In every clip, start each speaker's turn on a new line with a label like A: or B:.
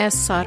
A: SR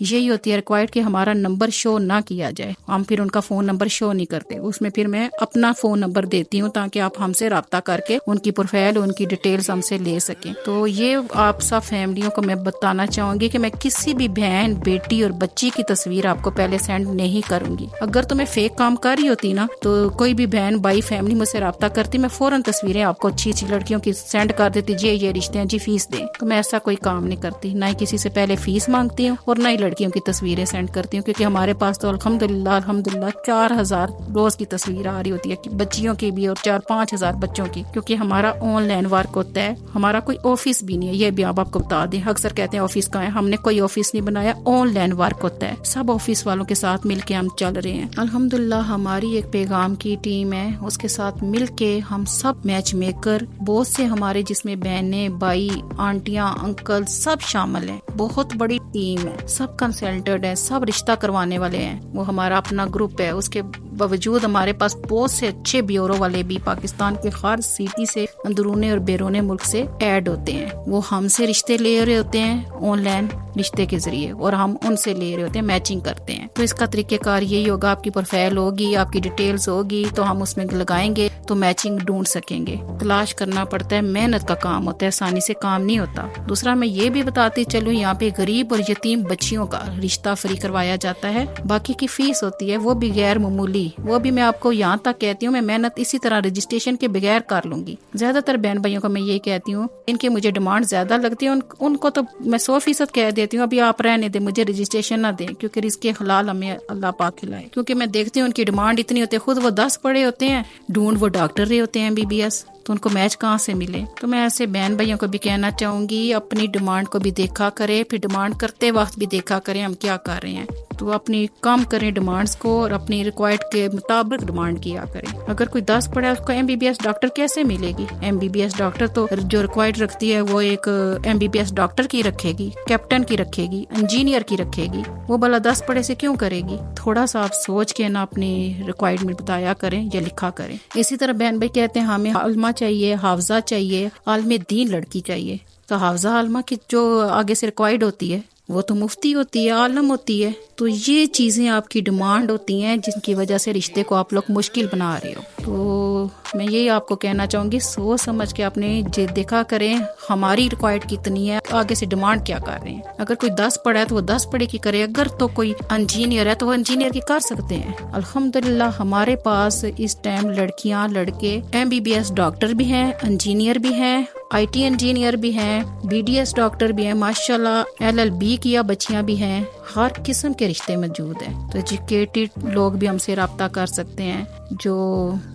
A: یہی ہوتی ہے ریکوائرڈ کہ ہمارا نمبر شو نہ کیا جائے، ہم پھر ان کا فون نمبر شو نہیں کرتے، اس میں پھر میں اپنا فون نمبر دیتی ہوں تاکہ آپ ہم سے رابطہ کر کے ان کی پروفائل، ان کی ڈیٹیلز ہم سے لے سکیں۔ تو یہ آپ سب فیملیوں کو میں بتانا چاہوں گی کہ میں کسی بھی بہن، بیٹی اور بچی کی تصویر آپ کو پہلے سینڈ نہیں کروں گی۔ اگر تو میں فیک کام کر رہی ہوتی نا تو کوئی بھی بہن بھائی فیملی مجھ سے رابطہ کرتی، میں فوراً تصویریں آپ کو اچھی اچھی لڑکیوں کی سینڈ کر دیتی، جی یہ رشتے ہیں جی فیس دیں۔ تو میں ایسا کوئی کام نہیں کرتی، نہ ہی کسی سے پہلے فیس مانگتی ہوں اور نہ ہی لڑکیوں کی تصویریں سینڈ کرتی ہوں، کیونکہ ہمارے پاس تو الحمدللہ 4000 روز کی تصویر آ رہی ہوتی ہے بچیوں کی بھی اور 4-5 ہزار بچوں کی، کیونکہ ہمارا آن لائن ورک ہوتا ہے، ہمارا کوئی آفس بھی نہیں ہے، یہ بھی آپ کو بتا دیں۔ اکثر کہتے ہیں آفس کہاں ہے، ہم نے کوئی آفس نہیں بنایا، آن لائن ورک ہوتا ہے، سب آفس والوں کے ساتھ مل کے ہم چل رہے ہیں۔ الحمدللہ ہماری ایک پیغام کی ٹیم ہے، اس کے ساتھ مل کے ہم سب میچ میکر، بہت سے ہمارے جس میں بہنیں، بھائی، آنٹیاں، انکل سب شامل ہیں، بہت بڑی ٹیم ہے، سب کنسلٹنٹ ہے، سب رشتہ کروانے والے ہیں، وہ ہمارا اپنا گروپ ہے۔ اس کے باوجود ہمارے پاس بہت سے اچھے بیورو والے بھی پاکستان کے ہر سٹی سے، اندرون اور بیرون ملک سے ایڈ ہوتے ہیں، وہ ہم سے رشتے لے رہے ہوتے ہیں آن لائن رشتے کے ذریعے، اور ہم ان سے لے رہے ہوتے ہیں، میچنگ کرتے ہیں۔ تو اس کا طریقہ کار یہی ہوگا، آپ کی پروفائل ہوگی، آپ کی ڈیٹیلز ہوگی تو ہم اس میں لگائیں گے تو میچنگ ڈھونڈ سکیں گے۔ تلاش کرنا پڑتا ہے، محنت کا کام ہوتا ہے، آسانی سے کام نہیں ہوتا۔ دوسرا میں یہ بھی بتاتی چلوں، یہاں پہ غریب اور یتیم بچیوں کا رشتہ فری کروایا جاتا ہے، باقی کی فیس ہوتی ہے وہ بھی غیر معمولی، وہ بھی میں آپ کو یہاں تک کہتی ہوں، میں محنت اسی طرح رجسٹریشن کے بغیر کر لوں گی۔ زیادہ تر بہن بھائیوں کو میں یہ کہتی ہوں، ان کے مجھے ڈیمانڈ زیادہ لگتی ہے، ان کو تو میں 100% کہہ دیتی ہوں ابھی آپ رہنے دیں، مجھے رجسٹریشن نہ دیں، کیونکہ رزق حلال ہمیں اللہ پاک کھلائے۔ کیونکہ میں دیکھتی ہوں ان کی ڈیمانڈ اتنی ہوتی ہے، خود وہ 10 پڑھے ہوتے ہیں، ڈھونڈ وہ ڈاکٹر رہے ہوتے ہیں MBBS، تو ان کو میچ کہاں سے ملے؟ تو میں ایسے بہن بھائیوں کو بھی کہنا چاہوں گی، اپنی ڈیمانڈ کو بھی دیکھا کرے، پھر ڈیمانڈ کرتے وقت بھی دیکھا کریں ہم کیا کر رہے ہیں، تو اپنی کم کریں ڈیمانڈز کو اور اپنی ریکوائرڈ کے مطابق ڈیمانڈ کیا کریں۔ اگر کوئی 10 پڑھا ہے اس کو MBBS ڈاکٹر کیسے ملے گی؟ MBBS ڈاکٹر تو جو ریکوائرڈ رکھتی ہے وہ ایک MBBS ڈاکٹر کی رکھے گی، کیپٹن کی رکھے گی، انجینئر کی رکھے گی، وہ بلا 10 پڑھے سے کیوں کرے گی؟ تھوڑا سا آپ سوچ کے نا اپنی ریکوائرڈ میں بتایا کریں یا لکھا کریں۔ اسی طرح بہن بھائی کہتے ہیں ہمیں علمہ چاہیے، حافظہ چاہیے، عالم دین لڑکی چاہیے، تو حافظہ علمہ کی جو آگے سے ریکوائرڈ ہوتی ہے وہ تو مفتی ہوتی ہے، عالم ہوتی ہے، تو یہ چیزیں آپ کی ڈیمانڈ ہوتی ہیں جن کی وجہ سے رشتے کو آپ لوگ مشکل بنا رہے ہو۔ تو میں یہی آپ کو کہنا چاہوں گی، سوچ سمجھ کے اپنے دیکھا کریں ہماری ریکوائرڈ کتنی ہے، آگے سے ڈیمانڈ کیا کر رہے ہیں۔ اگر کوئی 10 پڑھا ہے تو وہ 10 پڑھے کی کرے، اگر تو کوئی انجینئر ہے تو وہ انجینئر کی کر سکتے ہیں۔ الحمدللہ ہمارے پاس اس ٹائم لڑکیاں لڑکے MBBS ڈاکٹر بھی ہیں، انجینئر بھی ہیں، IT انجینئر بھی ہیں، BDS ڈاکٹر بھی ہیں، ماشاءاللہ LLB کیا بچیاں بھی ہیں، ہر قسم کے رشتے موجود ہیں۔ تو ایجوکیٹڈ لوگ بھی ہم سے رابطہ کر سکتے ہیں، جو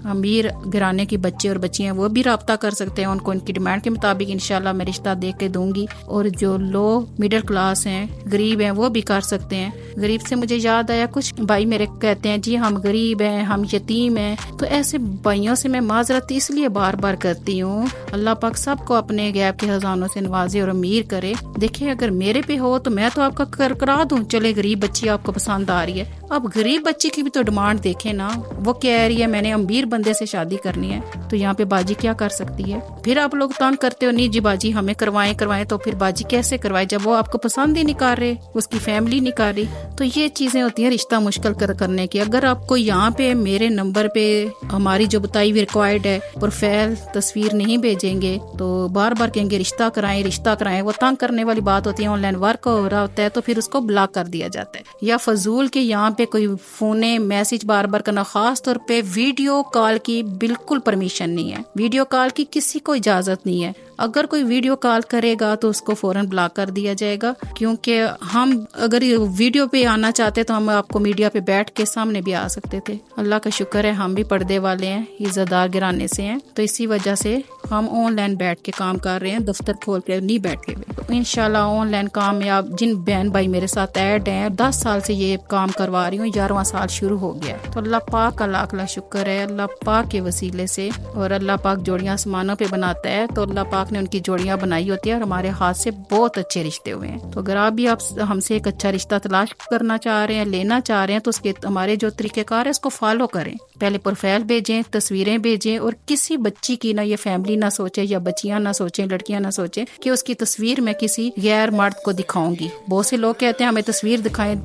A: امیر گھرانے کے بچے اور بچیاں وہ بھی رابطہ کر سکتے ہیں، ان کو ان کی ڈیمانڈ کے مطابق انشاءاللہ میں رشتہ دے کے دوں گی، اور جو لو مڈل کلاس ہیں، غریب ہیں، وہ بھی کر سکتے ہیں۔ غریب سے مجھے یاد آیا، کچھ بھائی میرے کہتے ہیں جی ہم غریب ہیں، ہم یتیم ہیں، تو ایسے بھائیوں سے میں معذرت اس لیے بار بار کرتی ہوں، اللہ پاک سب کو اپنے غیب کے خزانوں سے نوازے اور امیر کرے۔ دیکھیں اگر میرے پہ ہو تو میں تو آپ کا کرا دوں، چلے غریب بچی آپ کو پسند آ رہی ہے، اب غریب بچی کی بھی تو ڈیمانڈ دیکھیں نا، وہ کہہ رہی ہے میں نے امیر بندے سے شادی کرنی ہے، تو یہاں پہ باجی کیا کر سکتی ہے؟ پھر آپ لوگ تنگ کرتے ہو، نہیں جی باجی ہمیں کروائیں، تو پھر باجی کیسے کروائے جب وہ آپ کو پسند ہی نہیں کر رہے، اس کی فیملی نہیں کر رہی؟ تو یہ چیزیں ہوتی ہیں رشتہ مشکل کرنے کی۔ اگر آپ کو یہاں پہ میرے نمبر پہ ہماری جو بتائی ہوئی ریکوائرڈ ہے پروفائل تصویر نہیں بھیجیں گے تو بار بار کہیں گے رشتہ کرائیں، وہ تنگ کرنے والی بات ہوتی ہے، آن لائن ورک ہو رہا ہوتا ہے تو پھر اس کو بلاک کر دیا جاتا ہے، یا فضول کے یہاں پہ کوئی فون میسج بار بار کرنا، خاص طور پہ ویڈیو کال کی بالکل پرمیشن نہیں ہے، ویڈیو کال کی کسی کو اجازت نہیں ہے۔ اگر کوئی ویڈیو کال کرے گا تو اس کو فوراً بلاک کر دیا جائے گا، کیونکہ ہم اگر ویڈیو پہ آنا چاہتے تو ہم آپ کو میڈیا پہ بیٹھ کے سامنے بھی آ سکتے تھے۔ اللہ کا شکر ہے ہم بھی پردے والے ہیں، عزت دار گھرانے سے ہیں، تو اسی وجہ سے ہم آن لائن بیٹھ کے کام کر رہے ہیں، دفتر کھول کے نہیں بیٹھے ہوئے۔ انشاءاللہ آن لائن کامیاب جن بہن بھائی میرے ساتھ ایڈ ہیں، 10 سال سے یہ کام کروا رہی ہوں، 11واں سال شروع ہو گیا، تو اللہ پاک کا لاکھ لاکھ شکر ہے، اللہ پاک کے وسیلے سے، اور اللہ پاک جوڑیاں آسمانوں پہ بناتا ہے، تو اللہ پاک پاک نے ان کی جوڑیاں بنائی ہوتی ہیں اور ہمارے ہاتھ سے بہت اچھے رشتے ہوئے ہیں. تو اگر آپ بھی آپ ہم سے ایک اچھا رشتہ تلاش کرنا چاہ رہے ہیں, لینا چاہ رہے ہیں, تو اس کے ہمارے جو طریقہ کار ہے اس کو فالو کریں. پہلے پروفائل بھیجیں, تصویریں بھیجیں, اور کسی بچی کی نہ یہ فیملی نہ سوچے یا بچیاں نہ سوچیں, لڑکیاں نہ سوچیں کہ اس کی تصویر میں کسی غیر مرد کو دکھاؤں گی. بہت سے لوگ کہتے ہیں ہمیں تصویر دکھائیں,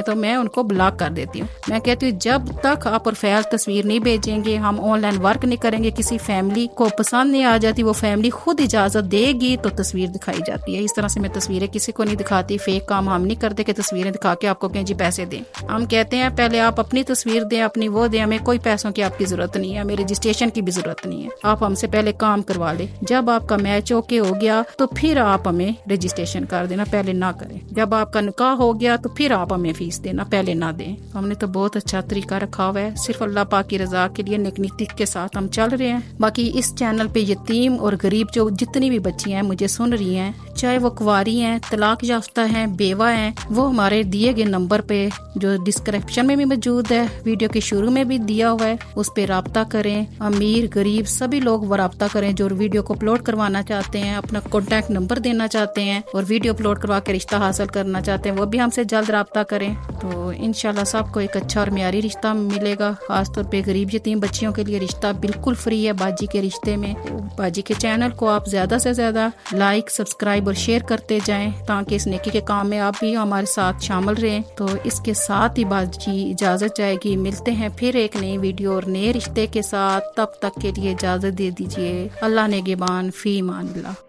A: تو میں ان کو بلاک کر دیتی ہوں. میں کہتی ہوں جب تک آپ پروفائل تصویر نہیں بھیجیں گے, ہم آن لائن ورک نہیں کریں گے, کسی فیملی کو پسند نہیں آ جاتی, وہ فیملی خود اجازت دے گی تو تصویر دکھائی جاتی ہے. اس طرح سے میں تصویریں کسی کو نہیں دکھاتی. فیک کام ہم نہیں کرتے کہ تصویریں دکھا کے آپ کو کہیں جی پیسے دیں. ہم کہتے ہیں پہلے آپ اپنی تصویر دیں, اپنی وہ دیں, ہمیں کوئی پیسوں کی آپ کی ضرورت نہیں ہے, ہمیں رجسٹریشن کی بھی ضرورت نہیں ہے. آپ ہم سے پہلے کام کروا لیں, جب آپ کا میچ اوکے ہو گیا تو پھر آپ ہمیں رجسٹریشن کر دینا, پہلے نہ کریں. جب آپ کا نکاح ہو گیا تو پھر آپ ہمیں فیس دینا, پہلے نہ دیں. ہم نے تو بہت اچھا طریقہ رکھا ہوا ہے, صرف اللہ پاک کی رضا کے لیے نیک نیتی کے ساتھ ہم چل رہے ہیں. باقی اس چینل پہ یتیم اور غریب جو جتنی بھی بچیاں ہیں مجھے سن رہی ہیں, چاہے وہ کنواری ہیں, طلاق یافتہ ہیں, بیوہ ہیں, وہ ہمارے دیے گئے نمبر پہ جو ڈسکرپشن میں بھی موجود ہے, ویڈیو کے شروع میں بھی دیا ہوا ہے, اس پہ رابطہ کریں. امیر غریب سبھی لوگ وہ رابطہ کریں جو ویڈیو کو اپلوڈ کروانا چاہتے ہیں, اپنا کانٹیکٹ نمبر دینا چاہتے ہیں اور ویڈیو اپلوڈ کروا کے رشتہ حاصل کرنا چاہتے ہیں, وہ بھی ہم سے جلد رابطہ کریں. تو انشاءاللہ سب کو ایک اچھا اور معیاری رشتہ ملے گا. خاص طور پہ غریب یتیم بچیوں کے لیے رشتہ بالکل فری ہے باجی کے رشتے میں. باجی کے چینل کو آپ زیادہ سے زیادہ لائک, سبسکرائب اور شیئر کرتے جائیں تاکہ اس نیکی کے کام میں آپ بھی ہمارے ساتھ شامل رہیں. تو اس کے ساتھ ہی باجی اجازت چاہے گی. ملتے ہیں پھر ایک نئی ویڈیو اور نئے رشتے کے ساتھ. تب تک کے لیے اجازت دے دیجیے. اللہ نگہبان, فی امان اللہ.